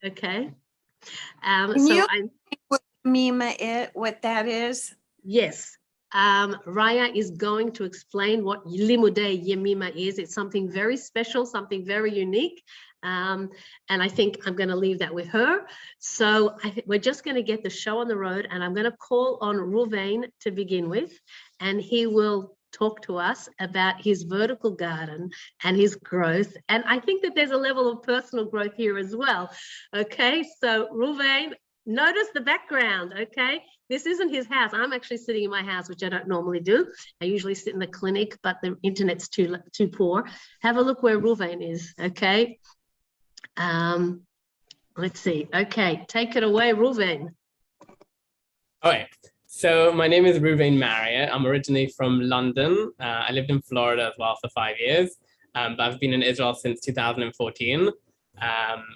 Okay. Can So you I'm with Yemima what that is? Yes. Raya is going to explain what Limudei Yemima is. It's something very special, something very unique. And I think I'm going to leave that with her. So we're just going to get the show on the road, and I'm going to call on Reuven to begin with, and he will talk to us about his vertical garden and his growth. And I think that there's a level of personal growth here as well. Okay, so Reuven, notice the background, okay? This isn't his house. I'm actually sitting in my house, which I don't normally do. I usually sit in the clinic, but the internet's too poor. Have a look where Reuven is, okay? Let's see. Okay, take it away, Reuven. All right. So my name is Reuven Marriott. I'm originally from London. I lived in Florida as well for 5 years, but I've been in Israel since 2014.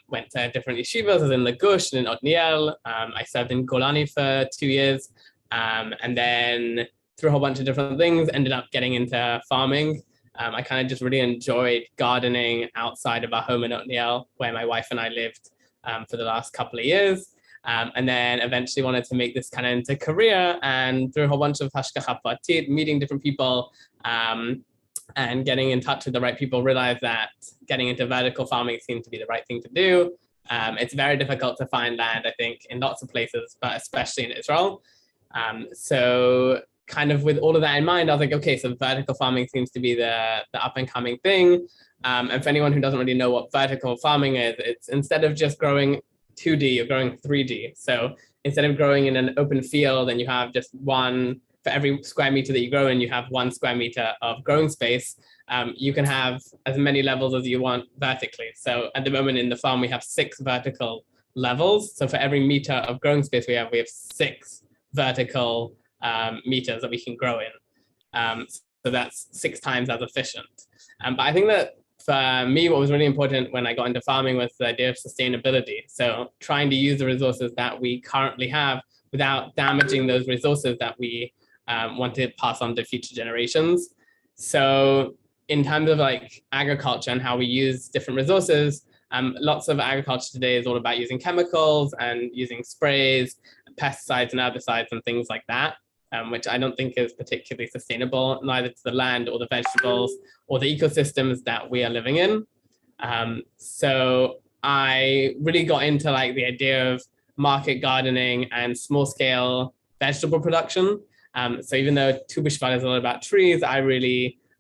Went to different yeshivas, as in Lagush and in Otniel. I served in Golani for 2 years, and then through a whole bunch of different things, ended up getting into farming. I kind of just really enjoyed gardening outside of our home in Otniel, where my wife and I lived for the last couple of years. And then eventually wanted to make this kind of into career, and through a whole bunch of hashgacha pratit, meeting different people, and getting in touch with the right people, realized that getting into vertical farming seemed to be the right thing to do. It's very difficult to find land, I think, in lots of places, but especially in Israel. So kind of with all of that in mind, I was like, okay, so vertical farming seems to be the up and coming thing. And for anyone who doesn't really know what vertical farming is, it's instead of just growing 2D, you're growing 3D. So instead of growing in an open field and you have just one, for every square meter that you grow in, you have 1 square meter of growing space, you can have as many levels as you want vertically. So at the moment in the farm, we have 6 vertical levels. So for every meter of growing space we have 6 vertical meters that we can grow in. So that's 6 times as efficient. But I think that for me, what was really important when I got into farming was the idea of sustainability. So trying to use the resources that we currently have without damaging those resources that we want to pass on to future generations. So in terms of like agriculture and how we use different resources, lots of agriculture today is all about using chemicals and using sprays, pesticides and herbicides and things like that. Which I don't think is particularly sustainable, neither to the land or the vegetables or the ecosystems that we are living in. So I really got into like the idea of market gardening and small scale vegetable production. So even though Tu B'Shvat is a lot about trees,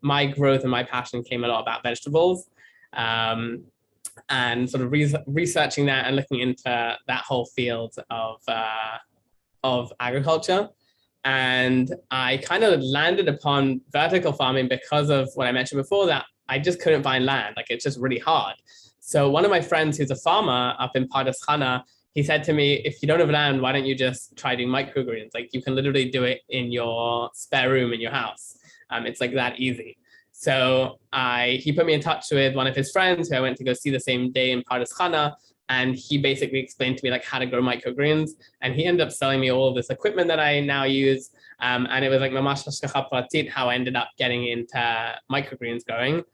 my growth and my passion came a lot about vegetables. And sort of researching that and looking into that whole field of agriculture. And I kind of landed upon vertical farming because of what I mentioned before, that I just couldn't find land. Like, it's just really hard. So one of my friends who's a farmer up in Pardes Chana, he said to me, if you don't have land, why don't you just try doing microgreens? Like, you can literally do it in your spare room in your house. It's like that easy. So he put me in touch with one of his friends who I went to go see the same day in Pardes Chana. And he basically explained to me like how to grow microgreens. And he ended up selling me all of this equipment that I now use. And it was like mamash hashgacha pratit how I ended up getting into microgreens growing.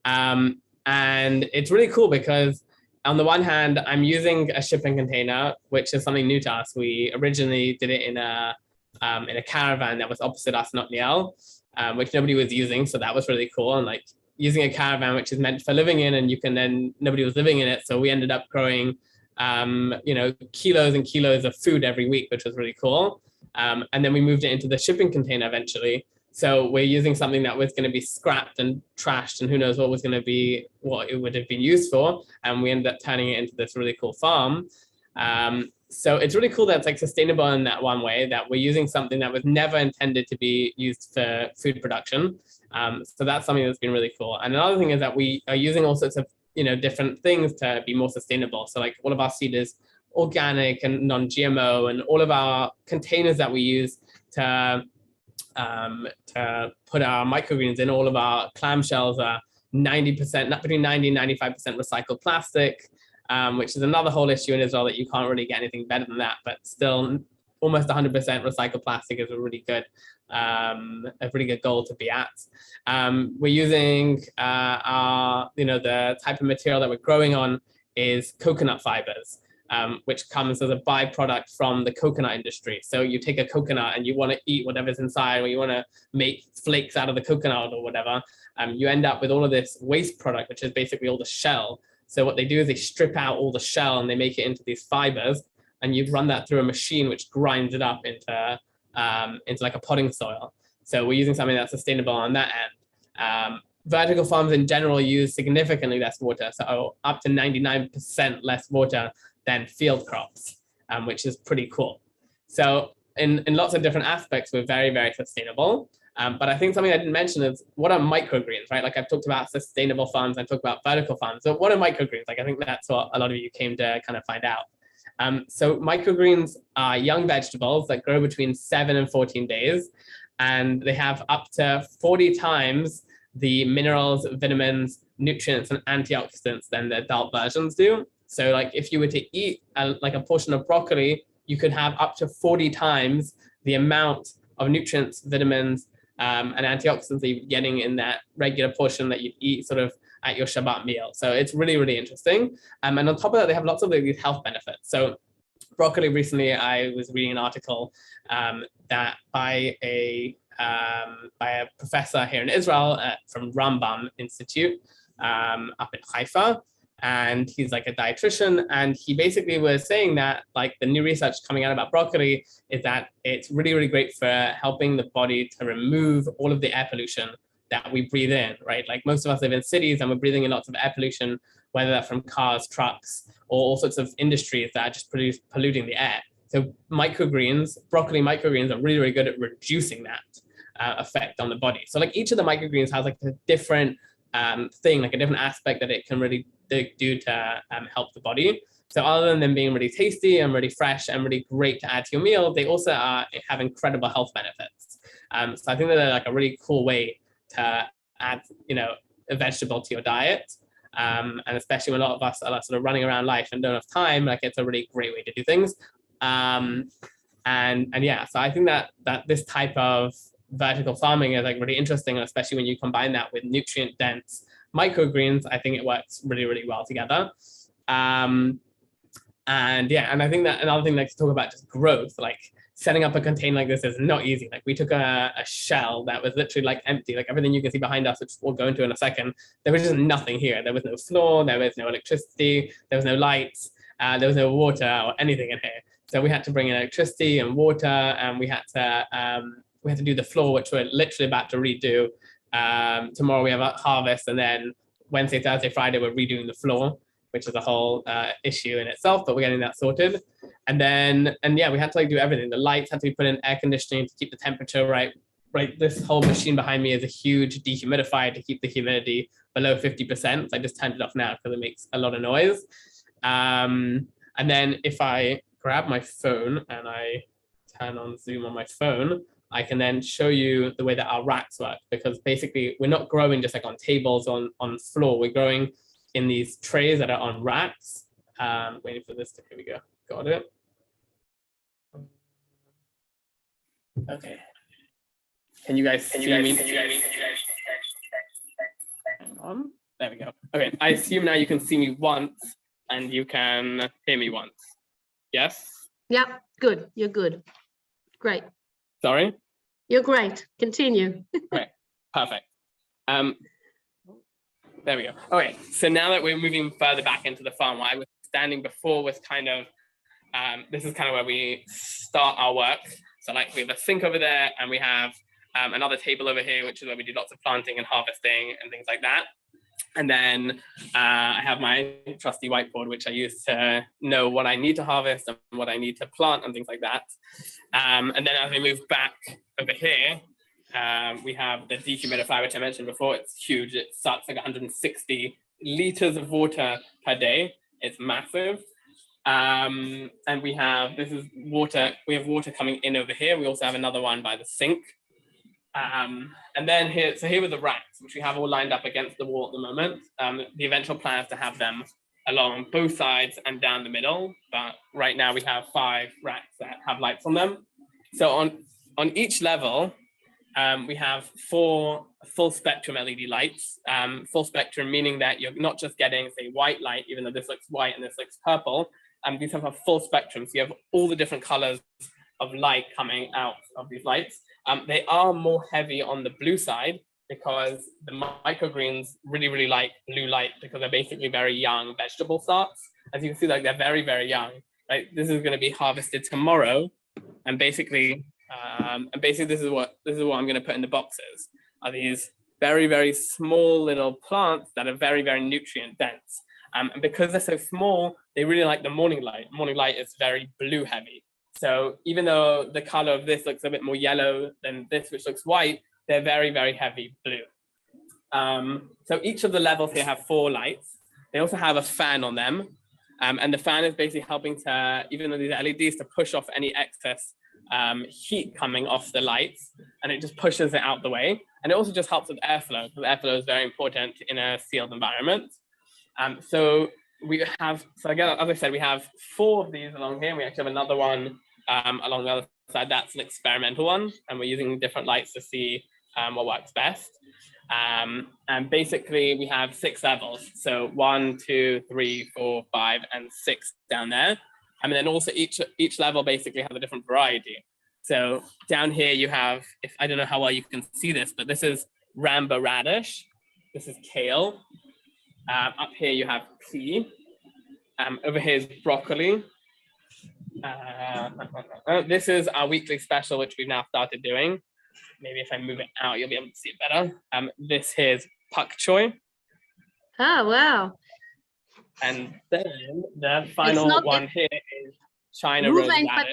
And it's really cool because on the one hand, I'm using a shipping container, which is something new to us. We originally did it in a caravan that was opposite us, not Niel, which nobody was using. So that was really cool. And like, using a caravan, which is meant for living in, and nobody was living in it. So we ended up growing, kilos and kilos of food every week, which was really cool. And then we moved it into the shipping container eventually. So we're using something that was going to be scrapped and trashed, and who knows what it would have been used for. And we ended up turning it into this really cool farm. So it's really cool that it's like sustainable in that one way, that we're using something that was never intended to be used for food production. So that's something that's been really cool. And another thing is that we are using all sorts of, different things to be more sustainable. So like all of our seed is organic and non-GMO, and all of our containers that we use to put our microgreens in, all of our clamshells are 90%, between 90 and 95% recycled plastic. Which is another whole issue in Israel, that you can't really get anything better than that, but still almost 100% recycled plastic is a really good goal to be at. We're using the type of material that we're growing on is coconut fibers. which comes as a byproduct from the coconut industry. So you take a coconut and you want to eat whatever's inside, or you want to make flakes out of the coconut or whatever. You end up with all of this waste product, which is basically all the shell. So what they do is they strip out all the shell and they make it into these fibers, and you run that through a machine which grinds it up into like a potting soil. So we're using something that's sustainable on that end. Vertical farms in general use significantly less water, so up to 99% less water than field crops, which is pretty cool. So in lots of different aspects, we're very, very sustainable. But I think something I didn't mention is, what are microgreens, right? Like I've talked about sustainable farms, I've talked about vertical farms. So what are microgreens? Like I think that's what a lot of you came to kind of find out. So microgreens are young vegetables that grow between 7 and 14 days, and they have up to 40 times the minerals, vitamins, nutrients, and antioxidants than the adult versions do. So like if you were to eat like a portion of broccoli, you could have up to 40 times the amount of nutrients, vitamins, and antioxidants that you're getting in that regular portion that you'd eat sort of at your Shabbat meal. So it's really, really interesting. And on top of that, they have lots of these health benefits. So broccoli, recently I was reading an article that by a professor here in Israel from Rambam Institute up in Haifa. And he's like a dietitian, and he basically was saying that like the new research coming out about broccoli is that it's really, really great for helping the body to remove all of the air pollution that we breathe in, right? Like most of us live in cities and we're breathing in lots of air pollution, whether that's from cars, trucks, or all sorts of industries that are just polluting the air. So microgreens, broccoli microgreens are really, really good at reducing that effect on the body. So like each of the microgreens has like a different thing, like a different aspect that it can really do to help the body. So other than them being really tasty and really fresh and really great to add to your meal, they also have incredible health benefits. So I think that they're like a really cool way to add, a vegetable to your diet. And especially when a lot of us are sort of running around life and don't have time, like it's a really great way to do things. And yeah, so I think that this type of vertical farming is like really interesting, and especially when you combine that with nutrient dense microgreens, I think it works really, really well together. And yeah, and I think that another thing like to talk about just growth, like setting up a container like this is not easy. Like we took a shell that was literally like empty, like everything you can see behind us, which we'll go into in a second. There was just nothing here. There was no floor, there was no electricity, there was no lights, there was no water or anything in here. So we had to bring in electricity and water, and we had to do the floor, which we're literally about to redo. Tomorrow we have a harvest, and then Wednesday, Thursday, Friday, we're redoing the floor, which is a whole issue in itself, but we're getting that sorted. And yeah, we had to like do everything. The lights had to be put in, air conditioning to keep the temperature right. This whole machine behind me is a huge dehumidifier to keep the humidity below 50%. So I just turned it off now because it makes a lot of noise. And then if I grab my phone and I turn on Zoom on my phone, I can then show you the way that our racks work, because basically we're not growing just like on tables on floor. We're growing in these trays that are on racks. Waiting for this to, here we go. Got it. Okay. Can you guys see me? Hang on. There we go. Okay. I assume now you can see me once and you can hear me once. Yes? Yep. Good. You're good. Great. Sorry? You're great. Continue. Okay. Perfect. There we go. Okay. So now that we're moving further back into the farm, what I was standing before was kind of, this is kind of where we start our work. So like we have a sink over there, and we have another table over here, which is where we do lots of planting and harvesting and things like that. And then I have my trusty whiteboard, which I use to know what I need to harvest and what I need to plant and things like that. And then as we move back over here, we have the dehumidifier, which I mentioned before. It's huge. It sucks like 160 liters of water per day. It's massive. And we have, this is water. We have water coming in over here. We also have another one by the sink. And then here, so here are the racks, which we have all lined up against the wall at the moment. The eventual plan is to have them along both sides and down the middle. But right now we have 5 racks that have lights on them. So on each level, we have 4 full spectrum LED lights. Full spectrum meaning that you're not just getting, say, white light, even though this looks white and this looks purple. these have a full spectrum. So you have all the different colors of light coming out of these lights. They are more heavy on the blue side because the microgreens really, really like blue light because they're basically very young vegetable starts. As you can see, like they're very, very young. Right? This is going to be harvested tomorrow, and basically this is what I'm going to put in the boxes. Are these very, very small little plants that are very, very nutrient dense. And because they're so small, they really like the morning light. Morning light is very blue heavy. So even though the color of this looks a bit more yellow than this, which looks white, they're very, very heavy blue. So each of the levels here have 4 lights. They also have a fan on them. And the fan is basically helping to, even though these LEDs, to push off any excess heat coming off the lights, and it just pushes it out the way. And it also just helps with airflow, because airflow is very important in a sealed environment. So again, as I said, we have 4 of these along here. We actually have another one along the other side. That's an experimental one, and we're using different lights to see what works best. And basically we have 6 levels. So 1, 2, 3, 4, 5, and 6 down there. And then also each level basically has a different variety. So down here you have, I don't know how well you can see this, but this is Ramba radish. This is kale. Up here you have pea. Over here is broccoli. This is our weekly special, which we've now started doing. Maybe if I move it out, you'll be able to see it better. This here is pak choy. Oh, wow. And then the final one here is China rose Reuven, radish. but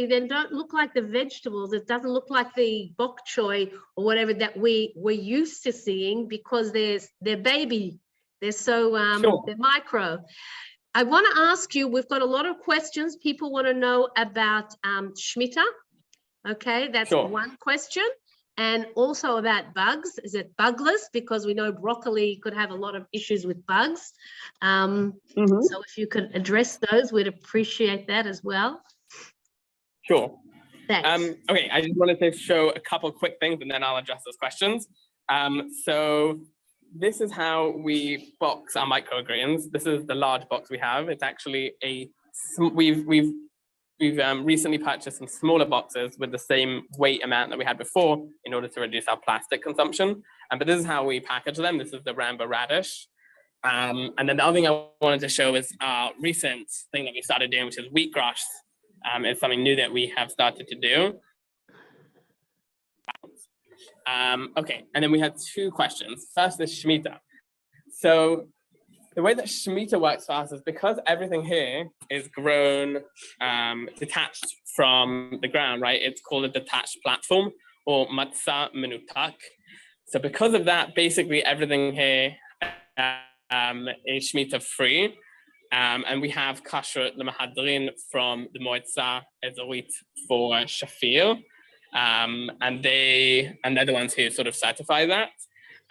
they don't look like the vegetables. It doesn't look like the bok choy or whatever that we're used to seeing, because they're baby. They're so Sure. they're micro. I want to ask you, we've got a lot of questions. People want to know about Shemitah. Okay, that's Sure. one question. And also about bugs. Is it bugless? Because we know broccoli could have a lot of issues with bugs. So if you could address those, we'd appreciate that as well. Sure. Thanks. Okay, I just wanted to show a couple quick things and then I'll address those questions. So this is how we box our microgreens. This is the large box we have. It's actually we've recently purchased some smaller boxes with the same weight amount that we had before in order to reduce our plastic consumption. But this is how we package them. This is the Ramba radish. And then the other thing I wanted to show is our recent thing that we started doing, which is wheatgrass. It's something new that we have started to do. Okay, and then we had 2 questions. First is Shemitah. So the way that Shemitah works for us is because everything here is grown detached from the ground, right? It's called a detached platform, or matzah menutak. So because of that, basically everything here is Shemitah free. And we have kashrut l'mahadrin from the Moetzah Ezorit for Shafir. And they're the ones who sort of certify that.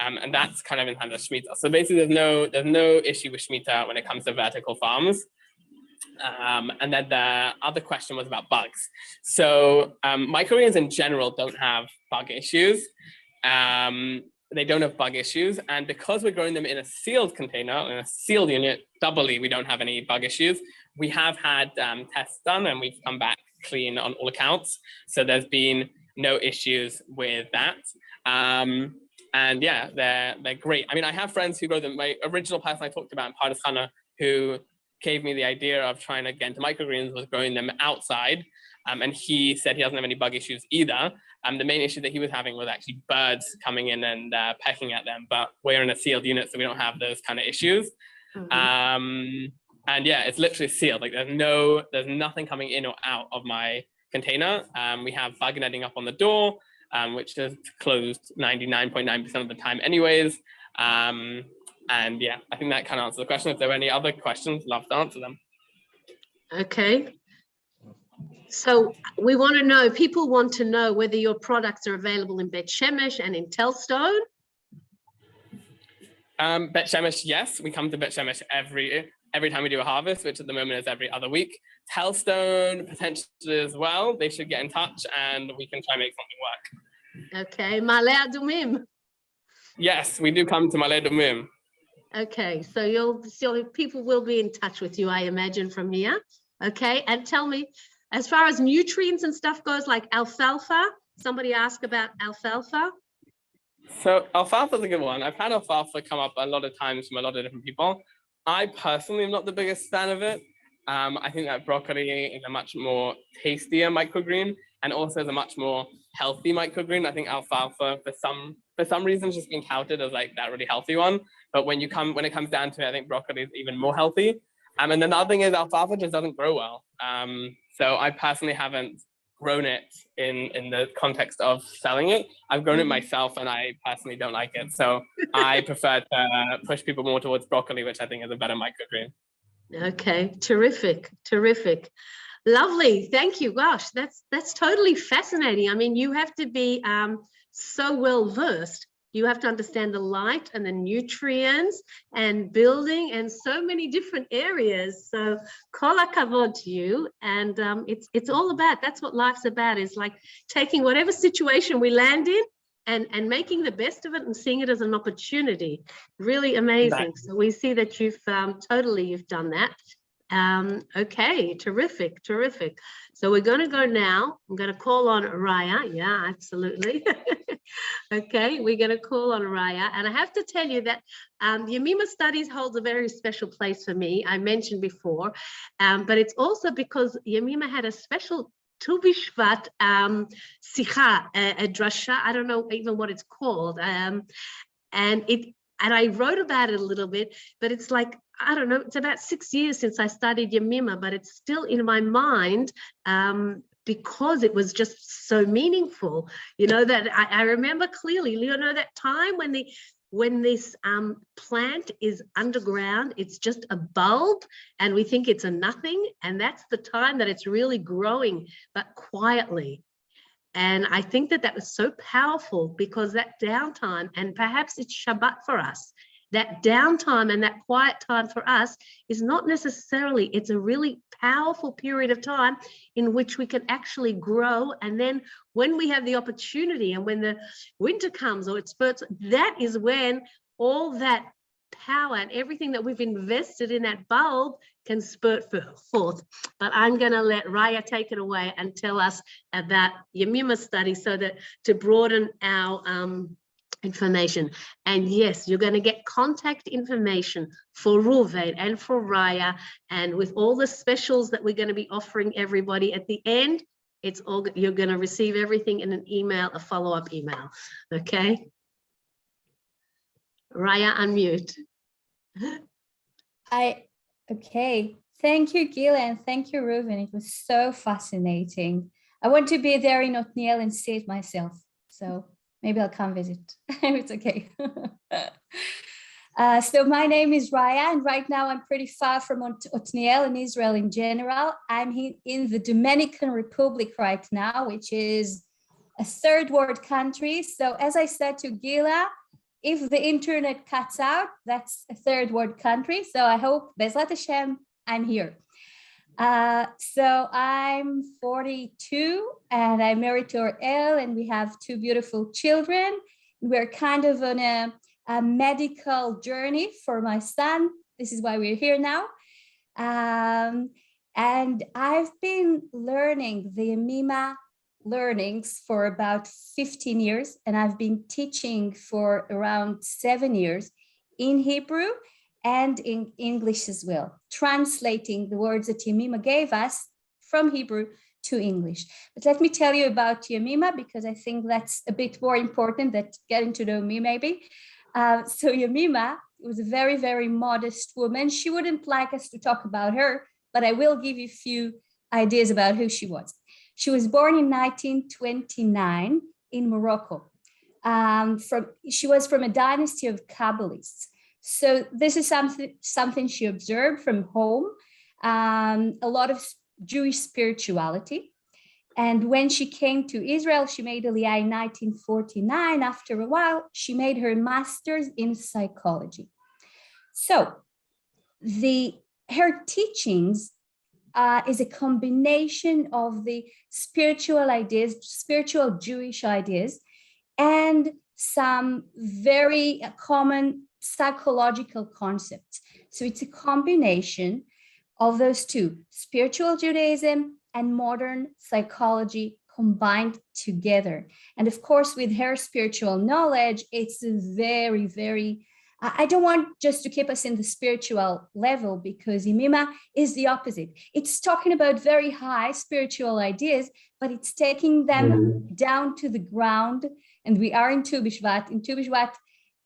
And that's kind of in hand of Shemitah. So basically there's no issue with Shemitah when it comes to vertical farms. And then the other question was about bugs. So microgreens in general don't have bug issues. They don't have bug issues. And because we're growing them in a sealed container, in a sealed unit, doubly, we don't have any bug issues. We have had tests done and we've come back clean on all accounts. So there's been no issues with that. And yeah, they're great. I mean, I have friends who grow them. My original person I talked about in Pardes Chana, who gave me the idea of trying to get into microgreens, was growing them outside. And he said he doesn't have any bug issues either. The main issue that he was having was actually birds coming in and pecking at them. But we're in a sealed unit, so we don't have those kind of issues. And yeah, it's literally sealed. Like there's nothing coming in or out of my container. We have bug netting up on the door, which is closed 99.9% of the time anyways. And yeah, I think that kind of answers the question. If there are any other questions, love to answer them. Okay. So we want to know, people want to know whether your products are available in Bet Shemesh and in Telstone. Bet Shemesh, yes. We come to Bet Shemesh every time we do a harvest, which at the moment is every other week. Telstone, potentially as well. They should get in touch and we can try and make something work. Okay. Ma'ale Adumim. Yes, we do come to Ma'ale Adumim. Okay, so people will be in touch with you, I imagine, from here. Okay, and tell me, as far as nutrients and stuff goes, like alfalfa, somebody asked about alfalfa. So alfalfa is a good one. I've had alfalfa come up a lot of times from a lot of different people. I personally am not the biggest fan of it. I think that broccoli is a much more tastier microgreen and also is a much more healthy microgreen. I think alfalfa for some reason is just being touted as like that really healthy one. But when it comes down to it, I think broccoli is even more healthy. And then another thing is alfalfa just doesn't grow well. So I personally haven't grown it in the context of selling it. I've grown it myself and I personally don't like it. So I prefer to push people more towards broccoli, which I think is a better microgreen. Okay, terrific, terrific. Lovely, thank you. Gosh, that's totally fascinating. I mean, you have to be so well versed. You have to understand the light and the nutrients and building and so many different areas. So kol hakavod to you. And it's all about, that's what life's about, is like taking whatever situation we land in and making the best of it and seeing it as an opportunity. Really amazing. Right. So we see that you've done that. Okay, terrific, terrific. So we're going to go now. I'm going to call on Raya. Yeah, absolutely. Okay, we're going to call on Raya. And I have to tell you that Yemima Studies holds a very special place for me. I mentioned before, but it's also because Yemima had a special Tu B'Shvat Sikha, a drasha. I don't know even what it's called. And I wrote about it a little bit, but it's like, I don't know, it's about 6 years since I studied Yemima, but it's still in my mind because it was just so meaningful. You know, that I remember clearly, you know, that time when this plant is underground, it's just a bulb and we think it's a nothing. And that's the time that it's really growing, but quietly. And I think that was so powerful because that downtime, and perhaps it's Shabbat for us, that downtime and that quiet time for us is not necessarily, it's a really powerful period of time in which we can actually grow. And then when we have the opportunity and when the winter comes or it spurts, that is when all that power and everything that we've invested in that bulb can spurt forth. But I'm going to let Raya take it away and tell us about Yemima Study so that to broaden our information. And yes, you're going to get contact information for Reuven and for Raya, and with all the specials that we're going to be offering everybody at the end, it's all, you're going to receive everything in an email, a follow-up email. Okay, Raya, unmute. Okay, thank you, Gila, and thank you, Reuven. It was so fascinating. I want to be there in Othniel and see it myself. So maybe I'll come visit. It's okay. So my name is Raya, and right now I'm pretty far from Othniel and Israel in general. I'm in the Dominican Republic right now, which is a third world country. So as I said to Gila, if the internet cuts out, that's a third world country. So I hope, Bezrat Hashem, I'm here. So I'm 42 and I'm married to Ariel and we have 2 beautiful children. We're kind of on a medical journey for my son. This is why we're here now. And I've been learning the Yemima learnings for about 15 years, and I've been teaching for around 7 years in Hebrew and in English as well, translating the words that Yemima gave us from Hebrew to English. But let me tell you about Yemima, because I think that's a bit more important than getting to know me maybe. So Yemima was a very, very modest woman. She wouldn't like us to talk about her, but I will give you a few ideas about who she was. She was born in 1929 in Morocco. She was from a dynasty of Kabbalists. So this is something she observed from home, a lot of Jewish spirituality. And when she came to Israel, she made Aliyah in 1949. After a while, she made her master's in psychology. So her teachings is a combination of the spiritual ideas, spiritual Jewish ideas, and some very common psychological concepts. So it's a combination of those two, spiritual Judaism and modern psychology combined together. And of course, with her spiritual knowledge, it's a very, very, I don't want just to keep us in the spiritual level, because Yemima is the opposite. It's talking about very high spiritual ideas, but it's taking them down to the ground. And we are in Tu B'Shvat. In Tu B'Shvat,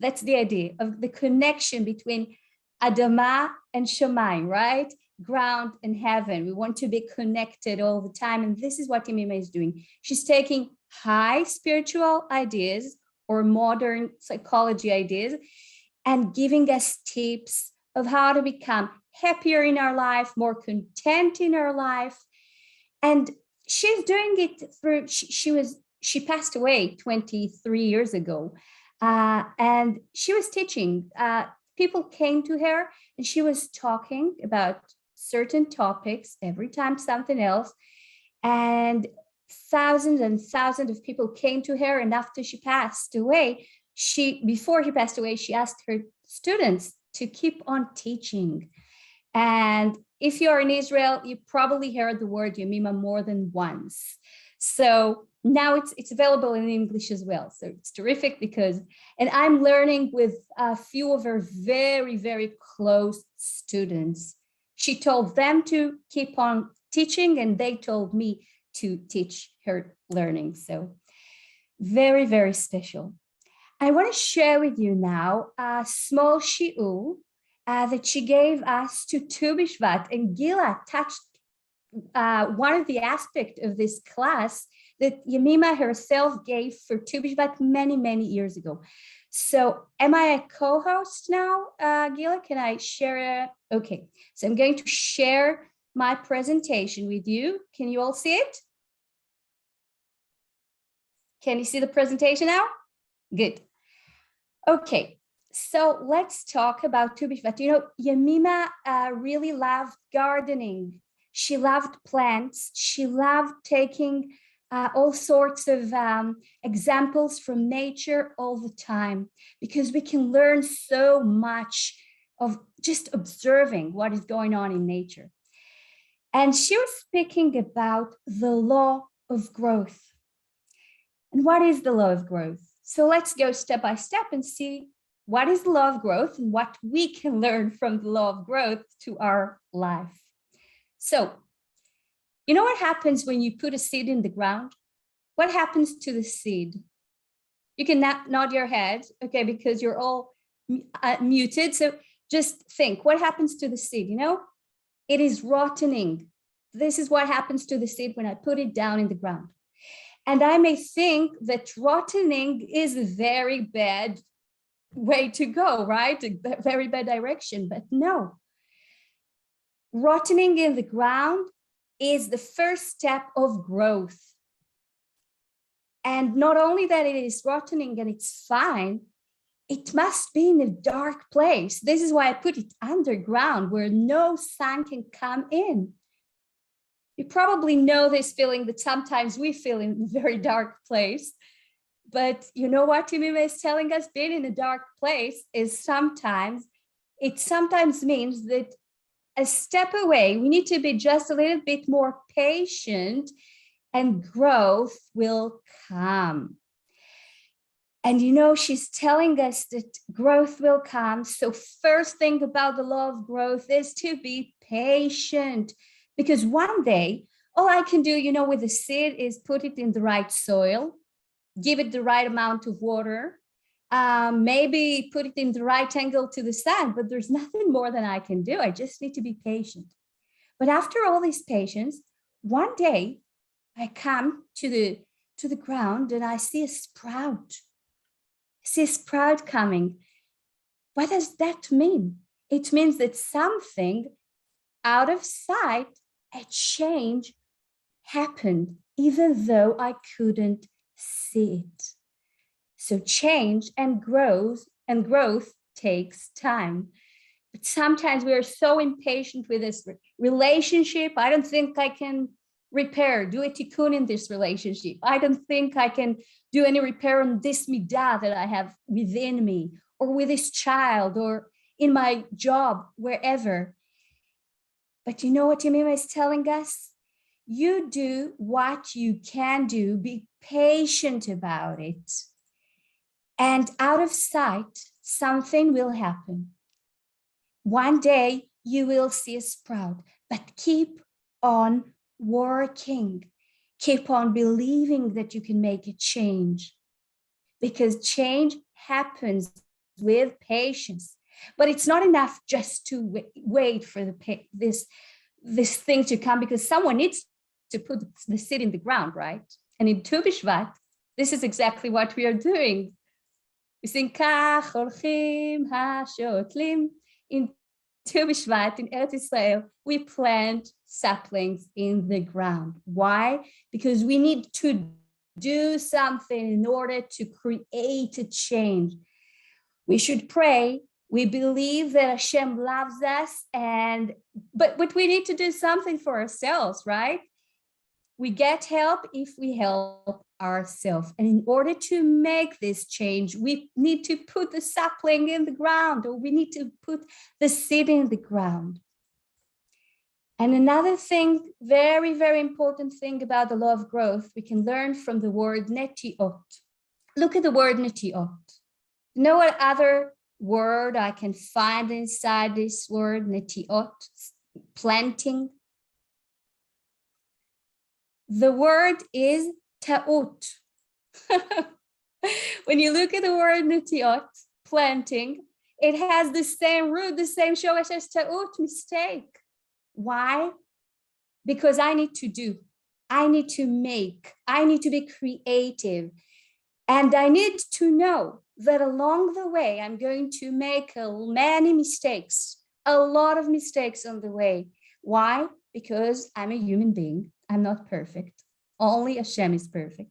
that's the idea of the connection between Adama and Shamayim, right? Ground and heaven. We want to be connected all the time. And this is what Yemima is doing. She's taking high spiritual ideas or modern psychology ideas and giving us tips of how to become happier in our life, more content in our life. And she's doing it through, she passed away 23 years ago. And she was teaching. People came to her and she was talking about certain topics, every time something else. And thousands and thousands of people came to her. And after she passed away, before she passed away, she asked her students to keep on teaching. And if you're in Israel, you probably heard the word Yemima more than once. So now it's available in English as well. So it's terrific and I'm learning with a few of her very, very close students. She told them to keep on teaching and they told me to teach her learning. So very, very special. I want to share with you now a small shi'ur that she gave us to Tu B'Shvat, and Gila touched one of the aspects of this class that Yemima herself gave for Tu B'Shvat many, many years ago. So am I a co-host now, Gila? Can I share? Okay, so I'm going to share my presentation with you. Can you all see it? Can you see the presentation now? Good. Okay, so let's talk about Tu B'Shvat. You know, Yemima really loved gardening. She loved plants. She loved taking all sorts of examples from nature all the time, because we can learn so much of just observing what is going on in nature. And she was speaking about the law of growth. And what is the law of growth? So let's go step by step and see what is the law of growth and what we can learn from the law of growth to our life. So, you know what happens when you put a seed in the ground? What happens to the seed? You can nod your head, okay, because you're all muted. So just think, what happens to the seed? You know, it is rottening. This is what happens to the seed when I put it down in the ground. And I may think that rottening is a very bad way to go, right? A very bad direction, but no. Rottening in the ground is the first step of growth. And not only that it is rottening and it's fine, it must be in a dark place. This is why I put it underground where no sun can come in. You probably know this feeling that sometimes we feel in a very dark place. But you know what Yemima is telling us? Being in a dark place is sometimes means that a step away, we need to be just a little bit more patient and growth will come. And you know, she's telling us that growth will come. So first thing about the law of growth is to be patient, because one day, all I can do, you know, with the seed is put it in the right soil, give it the right amount of water, maybe put it in the right angle to the sun, but there's nothing more than I can do. I just need to be patient. But after all this patience, one day I come to the ground and I see a sprout. I see a sprout coming. What does that mean? It means that something out of sight, a change happened, even though I couldn't see it. So change and growth takes time. But sometimes we are so impatient with this relationship. I don't think I can do a tikkun in this relationship. I don't think I can do any repair on this midah that I have within me. or with this child, or in my job, wherever. But you know what Yemima is telling us? You do what you can do, be patient about it. And out of sight, something will happen. One day you will see a sprout, but keep on working. Keep on believing that you can make a change, because change happens with patience. But it's not enough just to wait for this thing to come, because someone needs to put the seed in the ground, right? And in Tu B'Shvat, this is exactly what we are doing. We sing Kach Holchim HaShotlim. In Tu B'Shvat, in Eretz Israel, we plant saplings in the ground. Why? Because we need to do something in order to create a change. We should pray. We believe that Hashem loves us, but we need to do something for ourselves, right? We get help if we help ourselves. And in order to make this change, we need to put the sapling in the ground, or we need to put the seed in the ground. And another thing, very, very important thing about the law of growth, we can learn from the word netiot. Look at the word netiot. You know what other word I can find inside this word netiot? Planting. The word is ta'ut. When you look at the word netiot, planting, it has the same root, the same shoresh as ta'ut, mistake. Why? Because I need to do, I need to make, I need to be creative. And I need to know that along the way, I'm going to make many mistakes, a lot of mistakes on the way. Why? Because I'm a human being. I'm not perfect. Only Hashem is perfect.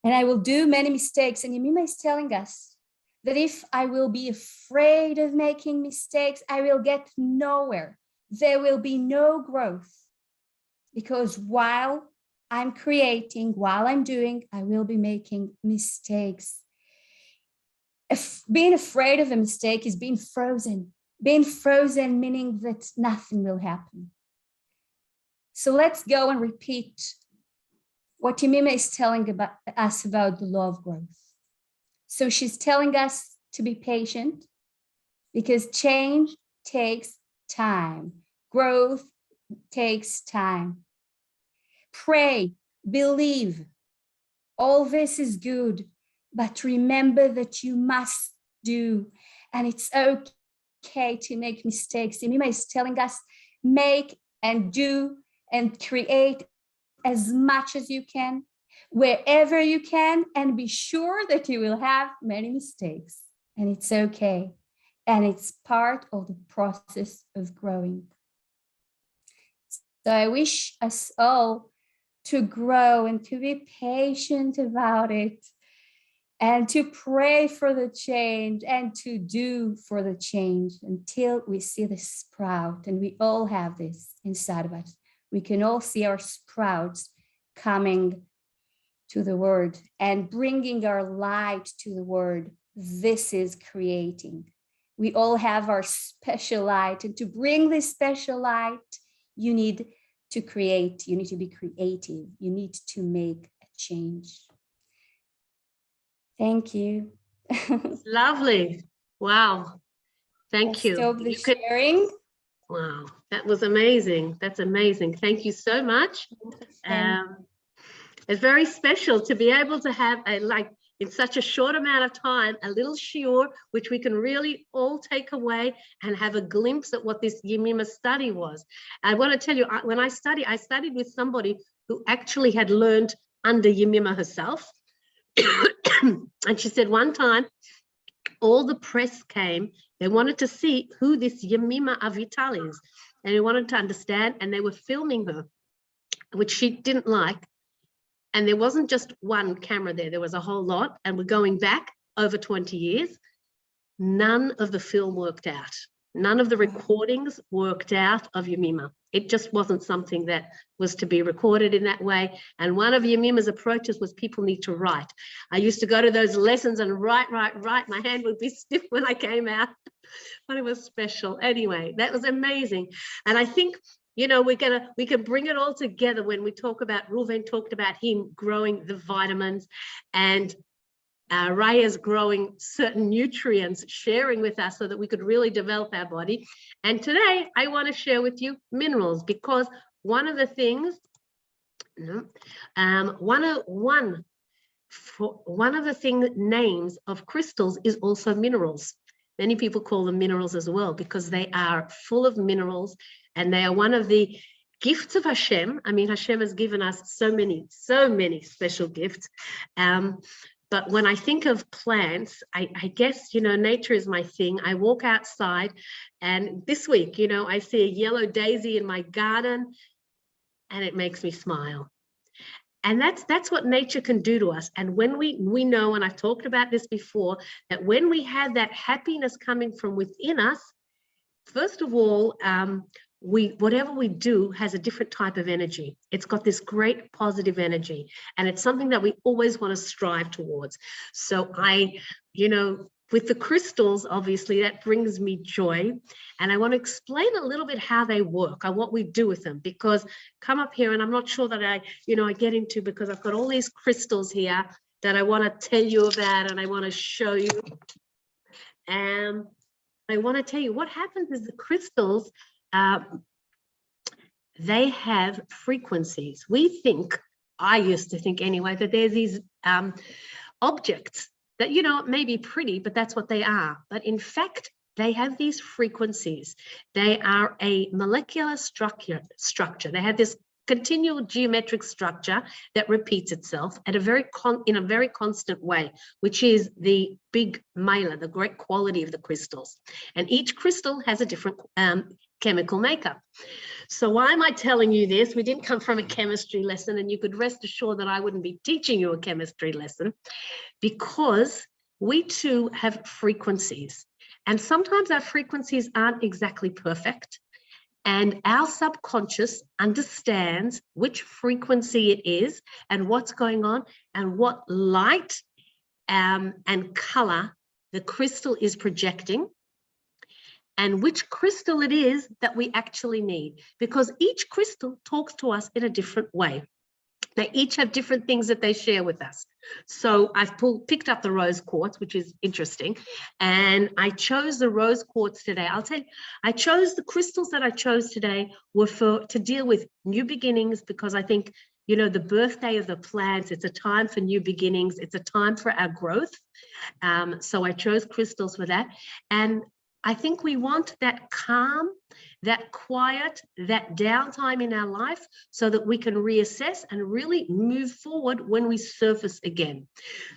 And I will do many mistakes. And Yemima is telling us that if I will be afraid of making mistakes, I will get nowhere. There will be no growth. Because while I'm creating, while I'm doing, I will be making mistakes. Being afraid of a mistake is being frozen. Being frozen meaning that nothing will happen. So let's go and repeat what Yemima is telling us about the law of growth. So she's telling us to be patient, because change takes time. Growth takes time. Pray, believe. All this is good, but remember that you must do, and it's okay to make mistakes. Yemima is telling us, make and do and create as much as you can, wherever you can, and be sure that you will have many mistakes, and it's okay. And it's part of the process of growing. So I wish us all to grow and to be patient about it, and to pray for the change and to do for the change until we see the sprout. And we all have this inside of us. We can all see our sprouts coming to the word and bringing our light to the word. This is creating. We all have our special light, and to bring this special light, you need to create, you need to be creative, you need to make a change. Thank you. Lovely. Wow. Thank you. Stop the sharing. Wow, that was amazing. That's amazing. Thank you so much. It's very special to be able to have in such a short amount of time, a little shiur, which we can really all take away and have a glimpse at what this Yemima study was. I want to tell you, when I studied with somebody who actually had learned under Yemima herself. And she said one time, all the press came, they wanted to see who this Yemima Avital is, and they wanted to understand, and they were filming her, which she didn't like. And there wasn't just one camera there was a whole lot, and we're going back over 20 years. None of the film worked out. None of the recordings worked out of Yemima. It just wasn't something that was to be recorded in that way. And one of Yemima's approaches was people need to write. I used to go to those lessons and write. My hand would be stiff when I came out, but it was special. Anyway, that was amazing. And I think, you know, we can bring it all together when we talk about, Reuven talked about him growing the vitamins, and Raya's growing certain nutrients, sharing with us so that we could really develop our body. And today I want to share with you minerals, because one of the things, one of the names of crystals is also minerals. Many people call them minerals as well, because they are full of minerals, and they are one of the gifts of Hashem. I mean, Hashem has given us so many special gifts. But when I think of plants, I guess, you know, nature is my thing. I walk outside, and this week, you know, I see a yellow daisy in my garden, and it makes me smile. And that's what nature can do to us. And when we know, and I've talked about this before, that when we have that happiness coming from within us, first of all, whatever we do has a different type of energy. It's got this great positive energy, and it's something that we always want to strive towards. So you know, with the crystals, obviously that brings me joy, and I want to explain a little bit how they work and what we do with them, because come up here, and I'm not sure that I get into, because I've got all these crystals here that I want to tell you about, and I want to show you. And I want to tell you what happens is the crystals, they have frequencies. I used to think anyway, that there's these objects that, you know, may be pretty, but that's what they are. But in fact, they have these frequencies. They are a molecular structure. They have this continual geometric structure that repeats itself at in a very constant way, which is the big mela, the great quality of the crystals. And each crystal has a different chemical makeup. So why am I telling you this? We didn't come from a chemistry lesson, and you could rest assured that I wouldn't be teaching you a chemistry lesson, because we too have frequencies. And sometimes our frequencies aren't exactly perfect. And our subconscious understands which frequency it is and what's going on, and what light and color the crystal is projecting, and which crystal it is that we actually need, because each crystal talks to us in a different way. They each have different things that they share with us. So I've picked up the rose quartz, which is interesting. And I chose the rose quartz today. I'll tell you, the crystals that I chose today were to deal with new beginnings, because I think, you know, the birthday of the plants, it's a time for new beginnings. It's a time for our growth. So I chose crystals for that. And I think we want that calm, that quiet, that downtime in our life, so that we can reassess and really move forward when we surface again.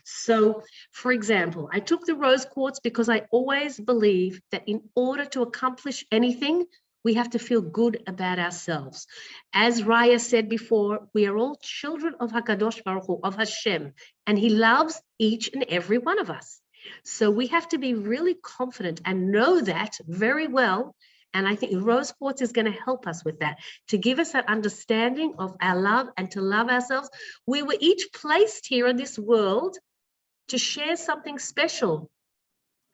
So, for example, I took the rose quartz because I always believe that in order to accomplish anything, we have to feel good about ourselves. As Raya said before, we are all children of HaKadosh Baruch Hu, of Hashem, and He loves each and every one of us. So we have to be really confident and know that very well. And I think rose quartz is going to help us with that, to give us that understanding of our love and to love ourselves. We were each placed here in this world to share something special.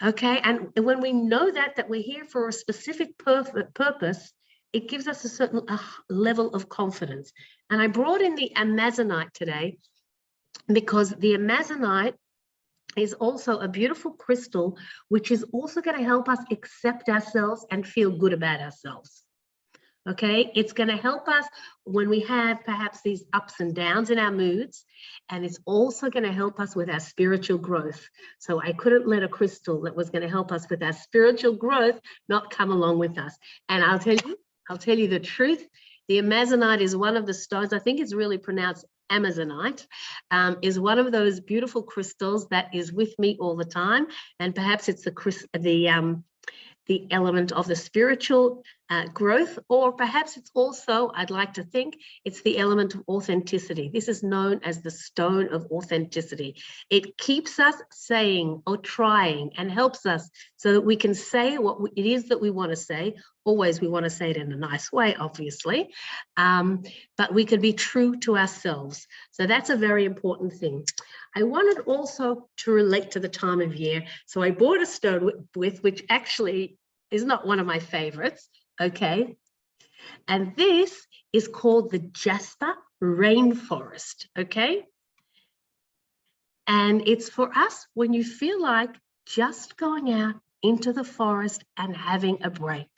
Okay, and when we know that we're here for a specific purpose, it gives us a certain level of confidence. And I brought in the amazonite today, because the amazonite is also a beautiful crystal, which is also going to help us accept ourselves and feel good about ourselves. Okay, it's going to help us when we have perhaps these ups and downs in our moods, and it's also going to help us with our spiritual growth. So I couldn't let a crystal that was going to help us with our spiritual growth not come along with us. And I'll tell you the truth, the amazonite is one of the stones, I think it's really pronounced Amazonite, is one of those beautiful crystals that is with me all the time. And perhaps it's the element of the spiritual growth, or perhaps it's also, I'd like to think, it's the element of authenticity. This is known as the stone of authenticity. It keeps us saying or trying and helps us so that we can say what it is that we want to say. Always we want to say it in a nice way, obviously, but we can be true to ourselves. So that's a very important thing. I wanted also to relate to the time of year. So I bought a stone with which actually is not one of my favorites. Okay, and this is called the jasper rainforest. Okay, and it's for us when you feel like just going out into the forest and having a break.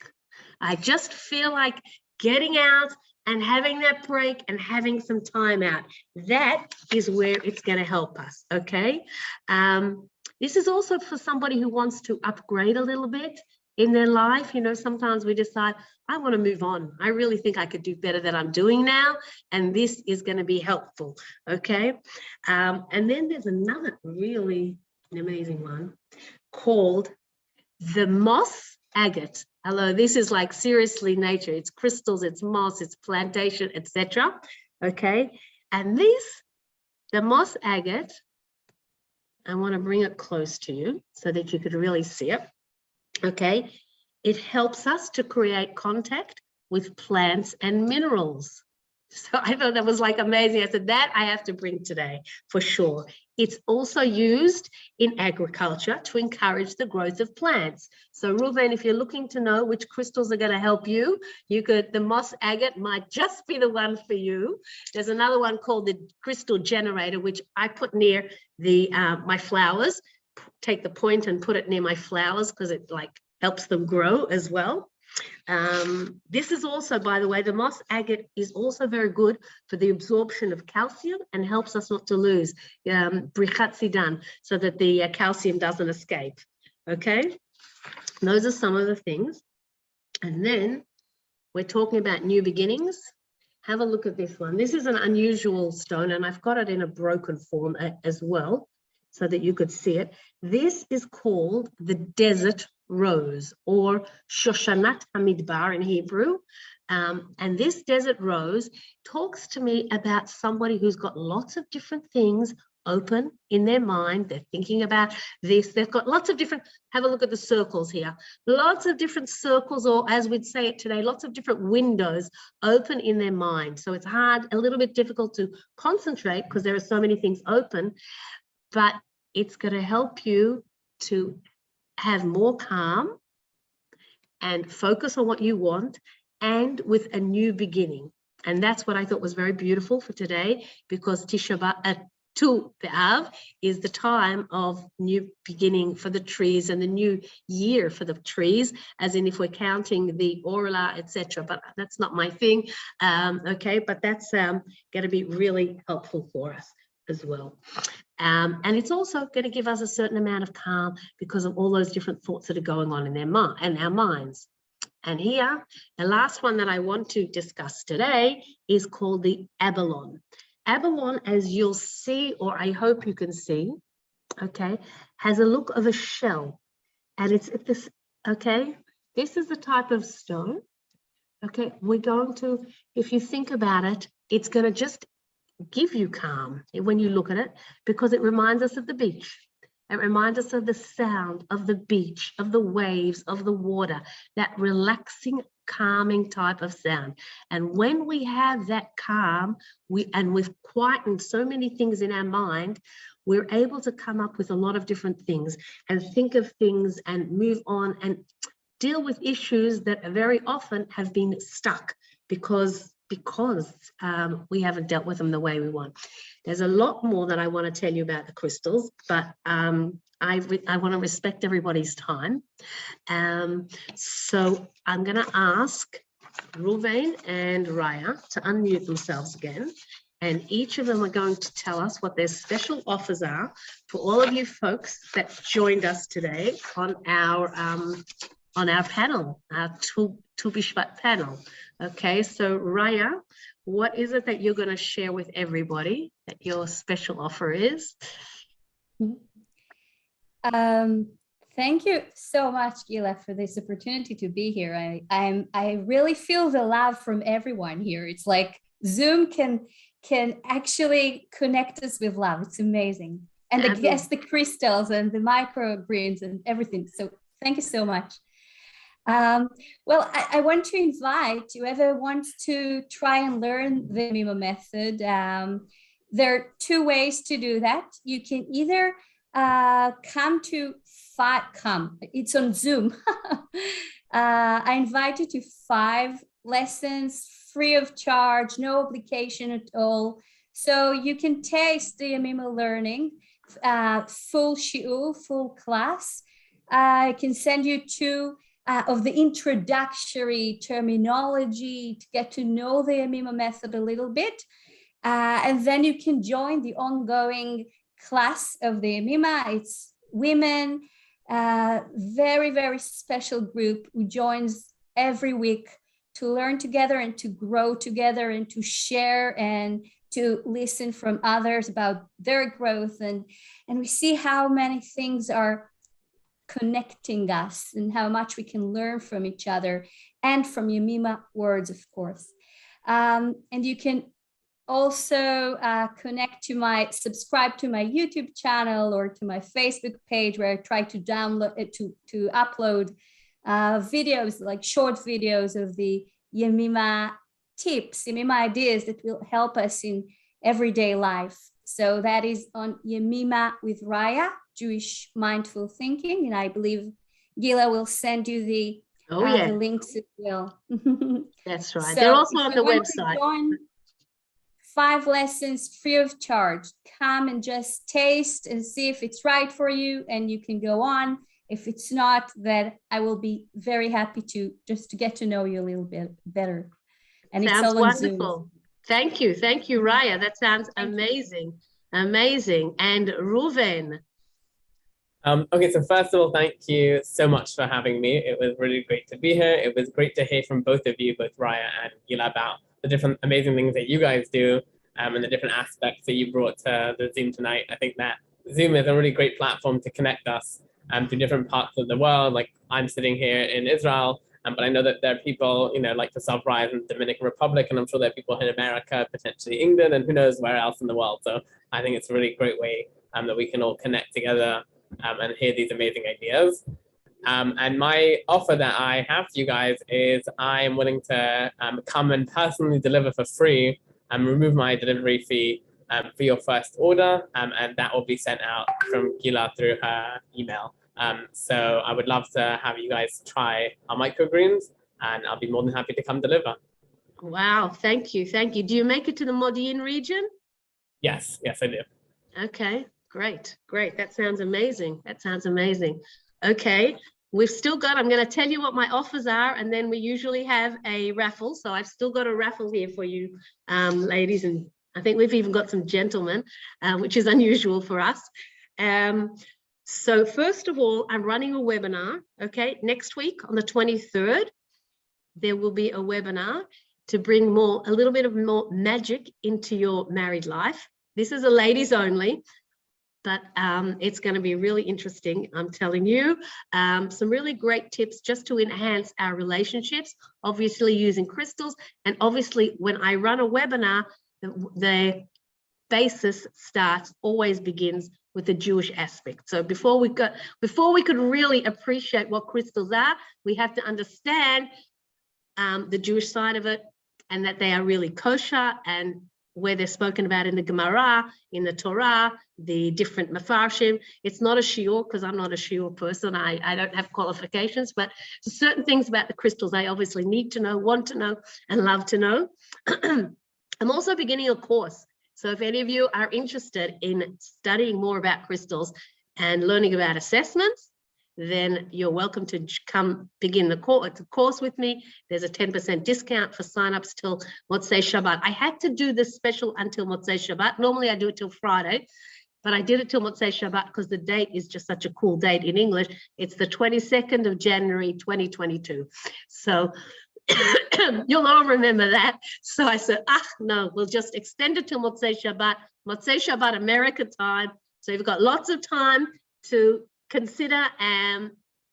I just feel like getting out and having that break and having some time out. That is where it's going to help us. Okay, this is also for somebody who wants to upgrade a little bit in their life. You know, sometimes we decide, I want to move on. I really think I could do better than I'm doing now. And this is going to be helpful. Okay. And then there's another really amazing one called the moss agate. Hello, this is like seriously nature. It's crystals, it's moss, it's plantation, etc. Okay. And this, the moss agate, I want to bring it close to you so that you could really see it. Okay, it helps us to create contact with plants and minerals. So I thought that was like amazing. I said that I have to bring today for sure. It's also used in agriculture to encourage the growth of plants. So Reuven, if you're looking to know which crystals are going to help you, the moss agate might just be the one for you. There's another one called the crystal generator, which I put near the my flowers. Take the point and put it near my flowers because it like helps them grow as well. This is also, by the way, the moss agate is also very good for the absorption of calcium and helps us not to lose brichat sidan, so that the calcium doesn't escape. Okay, those are some of the things. And then we're talking about new beginnings. Have a look at this one. This is an unusual stone, and I've got it in a broken form as well, so that you could see it. This is called the desert rose, or Shoshanat Hamidbar in Hebrew. And this desert rose talks to me about somebody who's got lots of different things open in their mind. They're thinking about this. They've got lots of different, have a look at the circles here. Lots of different circles, or as we'd say it today, lots of different windows open in their mind. So it's hard, a little bit difficult to concentrate because there are so many things open, but it's going to help you to have more calm and focus on what you want, and with a new beginning. And that's what I thought was very beautiful for today, because Tu B'Av is the time of new beginning for the trees and the new year for the trees, as in if we're counting the orla, etc. But that's not my thing. Okay, but that's going to be really helpful for us as well. And it's also going to give us a certain amount of calm because of all those different thoughts that are going on in our minds. And here, the last one that I want to discuss today is called the abalone. Abalone, as you'll see, or I hope you can see, okay, has a look of a shell. And it's at this, okay, this is the type of stone. Okay, we're going to, if you think about it, it's going to just give you calm when you look at it, because it reminds us of the beach. It reminds us of the sound of the beach, of the waves, of the water, that relaxing, calming type of sound. And when we have that calm, we've quietened so many things in our mind, we're able to come up with a lot of different things and think of things and move on and deal with issues that very often have been stuck because we haven't dealt with them the way we want. There's a lot more that I want to tell you about the crystals, but I want to respect everybody's time. So I'm going to ask Reuven and Raya to unmute themselves again, and each of them are going to tell us what their special offers are for all of you folks that joined us today on our panel, our Tu B'Shvat panel. Okay, so Raya, what is it that you're going to share with everybody that your special offer is? Thank you so much, Gila, for this opportunity to be here. I really feel the love from everyone here. It's like Zoom can actually connect us with love. It's amazing. And I guess the crystals and the microgreens and everything. So thank you so much. Well, I want to invite whoever wants to try and learn the Yemima method. There are two ways to do that. You can either it's on Zoom. I invite you to 5 lessons free of charge, no obligation at all. So you can taste the Yemima learning, full shiur, full class. I can send you 2 of the introductory terminology to get to know the Yemima method a little bit. And then you can join the ongoing class of the Yemima. It's women, very, very special group who joins every week to learn together and to grow together and to share and to listen from others about their growth. And we see how many things are connecting us and how much we can learn from each other and from Yemima words, of course. And you can also subscribe to my YouTube channel or to my Facebook page, where I try to download it to upload videos, like short videos of the Yemima tips, Yemima ideas that will help us in everyday life. So that is on Yemima with Raya, Jewish Mindful Thinking. And I believe Gila will send you the links as well. That's right. So they're also on the website. 5 lessons free of charge. Come and just taste and see if it's right for you, and you can go on. If it's not, then I will be very happy to get to know you a little bit better. And Sounds it's all wonderful. Zoom. Thank you, Raya. That sounds amazing, amazing. And Reuven. Okay, so first of all, thank you so much for having me. It was really great to be here. It was great to hear from both of you, both Raya and Gila, about the different amazing things that you guys do, and the different aspects that you brought to the Zoom tonight. I think that Zoom is a really great platform to connect us to different parts of the world. Like, I'm sitting here in Israel, but I know that there are people, like yourself, Ryan, in the Dominican Republic, and I'm sure there are people in America, potentially England, and who knows where else in the world. So I think it's a really great way that we can all connect together and hear these amazing ideas. And my offer that I have for you guys is I am willing to come and personally deliver for free and remove my delivery fee for your first order, and that will be sent out from Gila through her email. So I would love to have you guys try our microgreens, and I'll be more than happy to come deliver. Wow, thank you. Do you make it to the Modi'in region? Yes, I do. Okay, great. That sounds amazing. Okay, we've still got, I'm going to tell you what my offers are, and then we usually have a raffle. So I've still got a raffle here for you, ladies, and I think we've even got some gentlemen, which is unusual for us. So first of all, I'm running a webinar, okay? Next week on the 23rd, there will be a webinar to bring a little bit of more magic into your married life. This is a ladies only, but it's going to be really interesting, I'm telling you. Some really great tips just to enhance our relationships, obviously using crystals. And obviously when I run a webinar, the basis always begins with the Jewish aspect. So before we could really appreciate what crystals are, we have to understand the Jewish side of it, and that they are really kosher, and where they're spoken about in the Gemara, in the Torah, the different Mefarshim. It's not a shiur, because I'm not a shiur person. I don't have qualifications, but certain things about the crystals I obviously need to know, want to know, and love to know. I'm also beginning a course. So if any of you are interested in studying more about crystals and learning about assessments, then you're welcome to come begin the course with me. There's a 10% discount for signups till Motzei Shabbat. I had to do this special until Motzei Shabbat. Normally I do it till Friday, but I did it till Motzei Shabbat because the date is just such a cool date in English. It's the 22nd of January, 2022. So you'll all remember that. So I said, no, we'll just extend it till Motzei Shabbat America time. So you've got lots of time to consider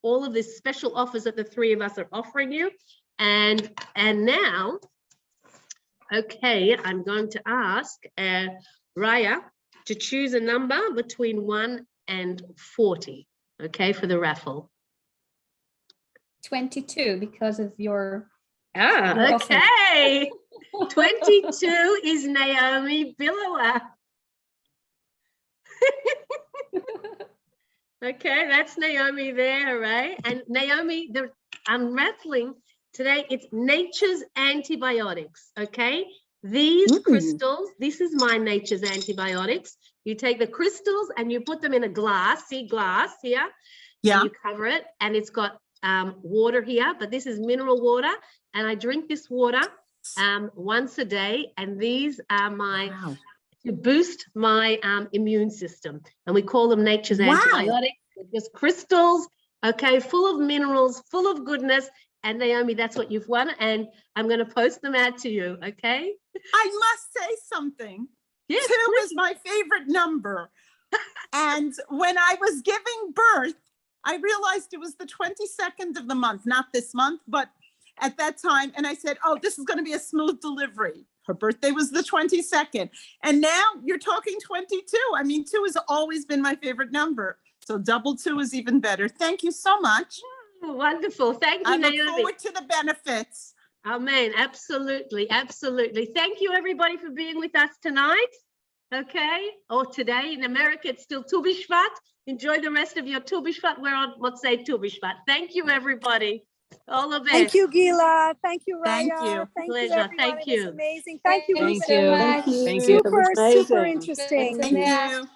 all of these special offers that the three of us are offering you. And now, okay, I'm going to ask Raya to choose a number between 1 and 40, okay, for the raffle. 22 because of your Okay. 22 is Naomi Bilowa. Okay, that's Naomi there, right? And Naomi, I'm raffling today, it's Nature's Antibiotics, okay? These crystals, this is my Nature's Antibiotics. You take the crystals and you put them in a glass, see glass here? Yeah. And you cover it, and it's got water here, but this is mineral water, and I drink this water once a day, and these are my to boost my immune system, and we call them Nature's Antibiotics. They're just crystals, okay, full of minerals, full of goodness. And Naomi, that's what you've won, and I'm going to post them out to you, okay? I must say something. Yes, 2 is my favorite number. And when I was giving birth, I realized it was the 22nd of the month, not this month, but at that time. And I said, oh, this is going to be a smooth delivery. Her birthday was the 22nd. And now you're talking 22. I mean, 2 has always been my favorite number. So double 2 is even better. Thank you so much. oh, wonderful. Thank you, I look Naomi. forward to the benefits. Amen. Absolutely. Absolutely. Thank you, everybody, for being with us tonight. Okay. Or today. In America, it's still Tu B'Shvat. Enjoy the rest of your Tu B'Shvat. We're on Motzei Tu B'Shvat. Thank you, everybody. All the best. Thank you, Gila. Thank you, Raya. Thank you. Thank Pleasure. you, everyone. Thank It was you. amazing. Thank you, Thank Reuven. you so much. Thank you. That was Super, super amazing. interesting. Thank you.